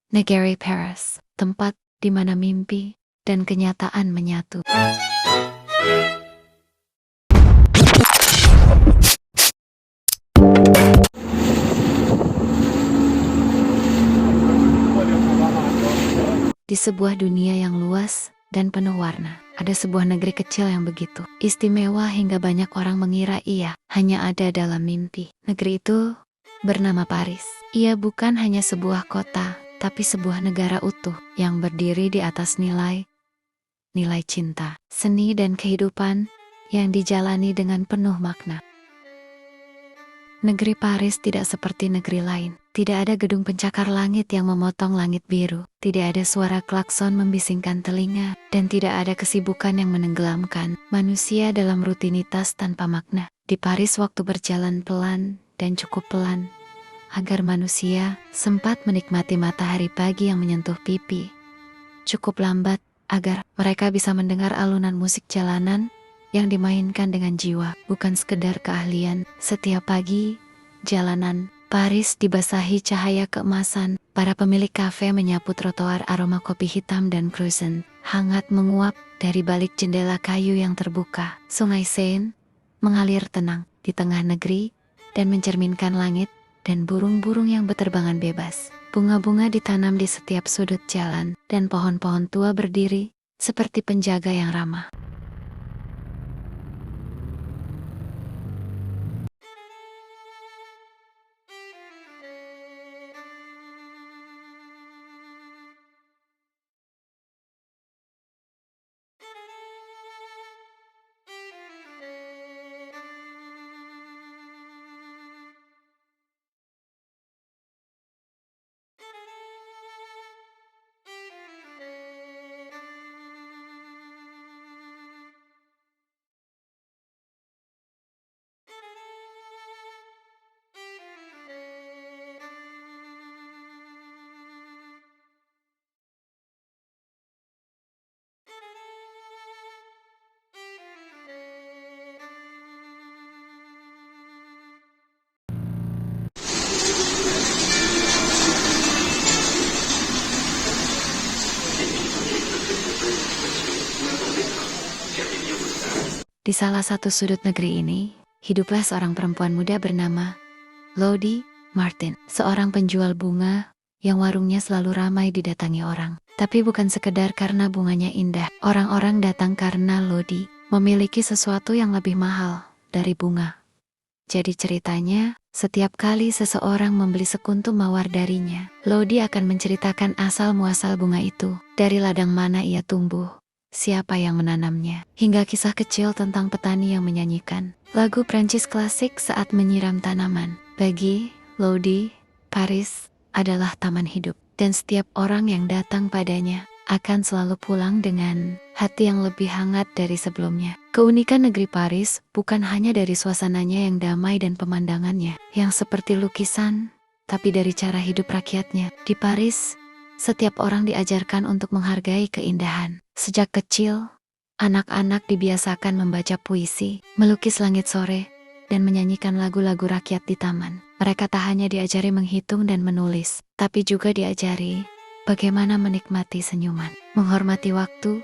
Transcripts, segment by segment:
Negeri Paris, tempat di mana mimpi dan kenyataan menyatu. Di sebuah dunia yang luas dan penuh warna, ada sebuah negeri kecil yang begitu istimewa hingga banyak orang mengira ia hanya ada dalam mimpi. Negeri itu bernama Paris. Ia bukan hanya sebuah kota, tapi sebuah negara utuh yang berdiri di atas nilai cinta, seni dan kehidupan yang dijalani dengan penuh makna. Negeri Paris tidak seperti negeri lain. Tidak ada gedung pencakar langit yang memotong langit biru. Tidak ada suara klakson membisingkan telinga. Dan tidak ada kesibukan yang menenggelamkan manusia dalam rutinitas tanpa makna. Di Paris waktu berjalan pelan dan cukup pelan, agar manusia sempat menikmati matahari pagi yang menyentuh pipi. Cukup lambat agar mereka bisa mendengar alunan musik jalanan yang dimainkan dengan jiwa, bukan sekedar keahlian. Setiap pagi, jalanan Paris dibasahi cahaya keemasan. Para pemilik kafe menyapu trotoar, aroma kopi hitam dan croissant hangat menguap dari balik jendela kayu yang terbuka. Sungai Seine mengalir tenang di tengah negeri dan mencerminkan langit dan burung-burung yang berterbangan bebas. Bunga-bunga ditanam di setiap sudut jalan dan pohon-pohon tua berdiri seperti penjaga yang ramah. Di salah satu sudut negeri ini, hiduplah seorang perempuan muda bernama Lodi Martin, seorang penjual bunga yang warungnya selalu ramai didatangi orang. Tapi bukan sekedar karena bunganya indah, orang-orang datang karena Lodi memiliki sesuatu yang lebih mahal dari bunga. Jadi ceritanya, setiap kali seseorang membeli sekuntum mawar darinya, Lodi akan menceritakan asal-muasal bunga itu, dari ladang mana ia tumbuh, siapa yang menanamnya, hingga kisah kecil tentang petani yang menyanyikan lagu Prancis klasik saat menyiram tanaman. Bagi Lodi, Paris adalah taman hidup, dan setiap orang yang datang padanya akan selalu pulang dengan hati yang lebih hangat dari sebelumnya. Keunikan negeri Paris bukan hanya dari suasananya yang damai dan pemandangannya yang seperti lukisan, tapi dari cara hidup rakyatnya. Di Paris, setiap orang diajarkan untuk menghargai keindahan. Sejak kecil, anak-anak dibiasakan membaca puisi, melukis langit sore, dan menyanyikan lagu-lagu rakyat di taman. Mereka tak hanya diajari menghitung dan menulis, tapi juga diajari bagaimana menikmati senyuman, menghormati waktu,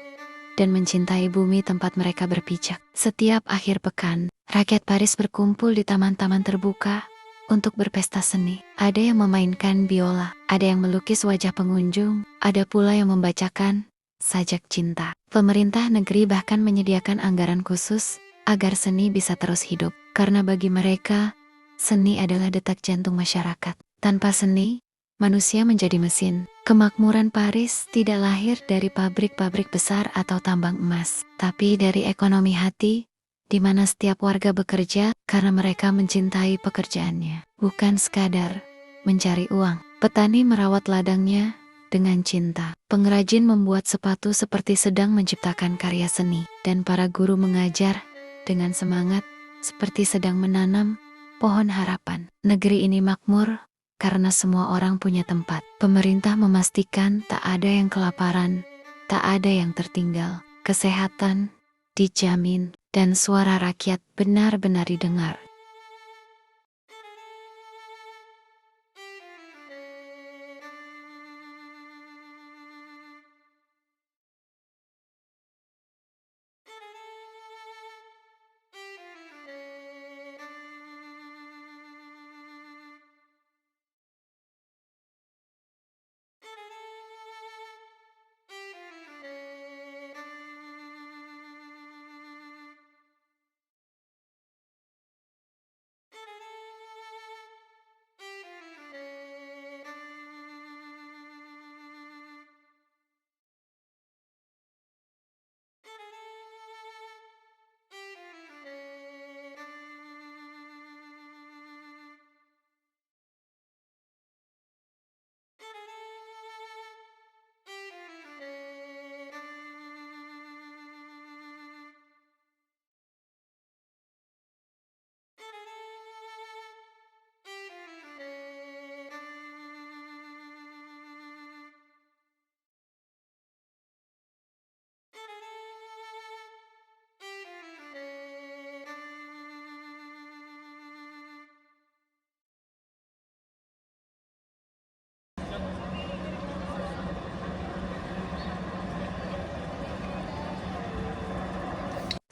dan mencintai bumi tempat mereka berpijak. Setiap akhir pekan, rakyat Paris berkumpul di taman-taman terbuka untuk berpesta seni. Ada yang memainkan biola, ada yang melukis wajah pengunjung, ada pula yang membacakan sajak cinta. Pemerintah negeri bahkan menyediakan anggaran khusus agar seni bisa terus hidup. Karena bagi mereka, seni adalah detak jantung masyarakat. Tanpa seni, manusia menjadi mesin. Kemakmuran Paris tidak lahir dari pabrik-pabrik besar atau tambang emas, tapi dari ekonomi hati, di mana setiap warga bekerja karena mereka mencintai pekerjaannya, bukan sekadar mencari uang. Petani merawat ladangnya dengan cinta. Pengrajin membuat sepatu seperti sedang menciptakan karya seni, dan para guru mengajar dengan semangat seperti sedang menanam pohon harapan. Negeri ini makmur karena semua orang punya tempat. Pemerintah memastikan tak ada yang kelaparan, tak ada yang tertinggal. Kesehatan dijamin, dan suara rakyat benar-benar didengar.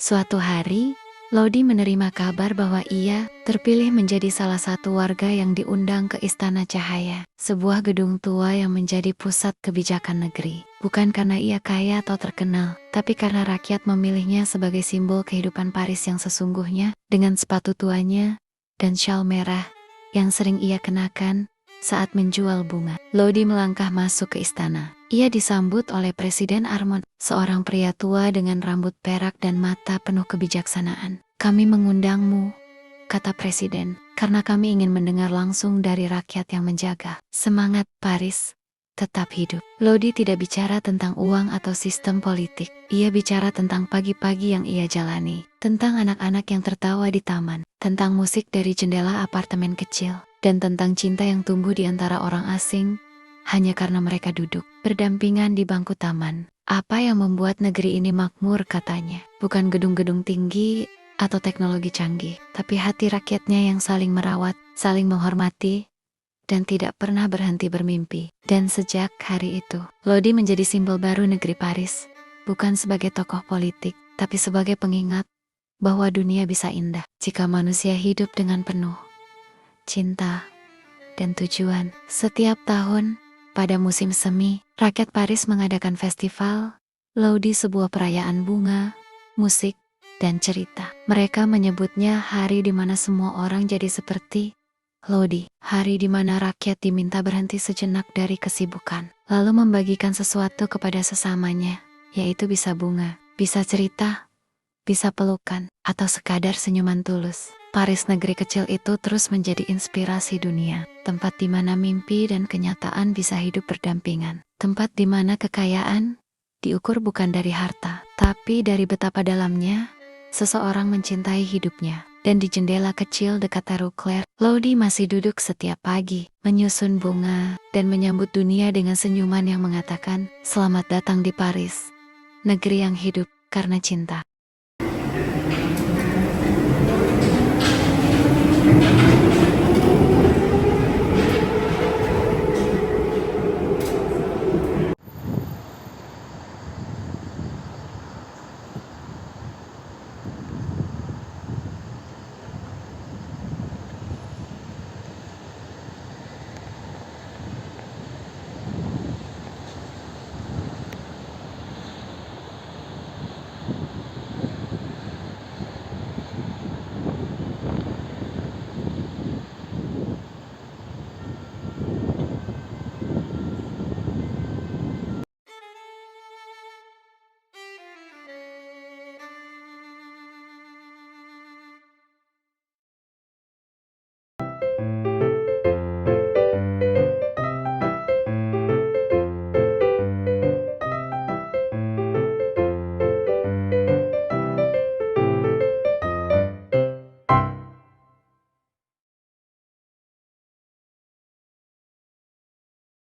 Suatu hari, Lodi menerima kabar bahwa ia terpilih menjadi salah satu warga yang diundang ke Istana Cahaya, sebuah gedung tua yang menjadi pusat kebijakan negeri. Bukan karena ia kaya atau terkenal, tapi karena rakyat memilihnya sebagai simbol kehidupan Paris yang sesungguhnya, dengan sepatu tuanya dan syal merah yang sering ia kenakan saat menjual bunga. Lodi melangkah masuk ke istana. Ia disambut oleh Presiden Armand, seorang pria tua dengan rambut perak dan mata penuh kebijaksanaan. "Kami mengundangmu," kata Presiden, "karena kami ingin mendengar langsung dari rakyat yang menjaga semangat Paris tetap hidup." Lodi tidak bicara tentang uang atau sistem politik. Ia bicara tentang pagi-pagi yang ia jalani, tentang anak-anak yang tertawa di taman, tentang musik dari jendela apartemen kecil, dan tentang cinta yang tumbuh di antara orang asing hanya karena mereka duduk berdampingan di bangku taman. "Apa yang membuat negeri ini makmur," katanya, "bukan gedung-gedung tinggi atau teknologi canggih, tapi hati rakyatnya yang saling merawat, saling menghormati, dan tidak pernah berhenti bermimpi." Dan sejak hari itu, Lodi menjadi simbol baru negeri Paris, bukan sebagai tokoh politik, tapi sebagai pengingat bahwa dunia bisa indah jika manusia hidup dengan penuh cinta dan tujuan. Setiap tahun, pada musim semi, rakyat Paris mengadakan festival Lodi, sebuah perayaan bunga, musik, dan cerita. Mereka menyebutnya hari di mana semua orang jadi seperti Lodi, hari di mana rakyat diminta berhenti sejenak dari kesibukan, lalu membagikan sesuatu kepada sesamanya, yaitu bisa bunga, bisa cerita, bisa pelukan, atau sekadar senyuman tulus. Paris, negeri kecil itu, terus menjadi inspirasi dunia, tempat di mana mimpi dan kenyataan bisa hidup berdampingan, tempat di mana kekayaan diukur bukan dari harta, tapi dari betapa dalamnya seseorang mencintai hidupnya. Dan di jendela kecil dekat Rue Claire, Lodi masih duduk setiap pagi, menyusun bunga, dan menyambut dunia dengan senyuman yang mengatakan, "Selamat datang di Paris, negeri yang hidup karena cinta."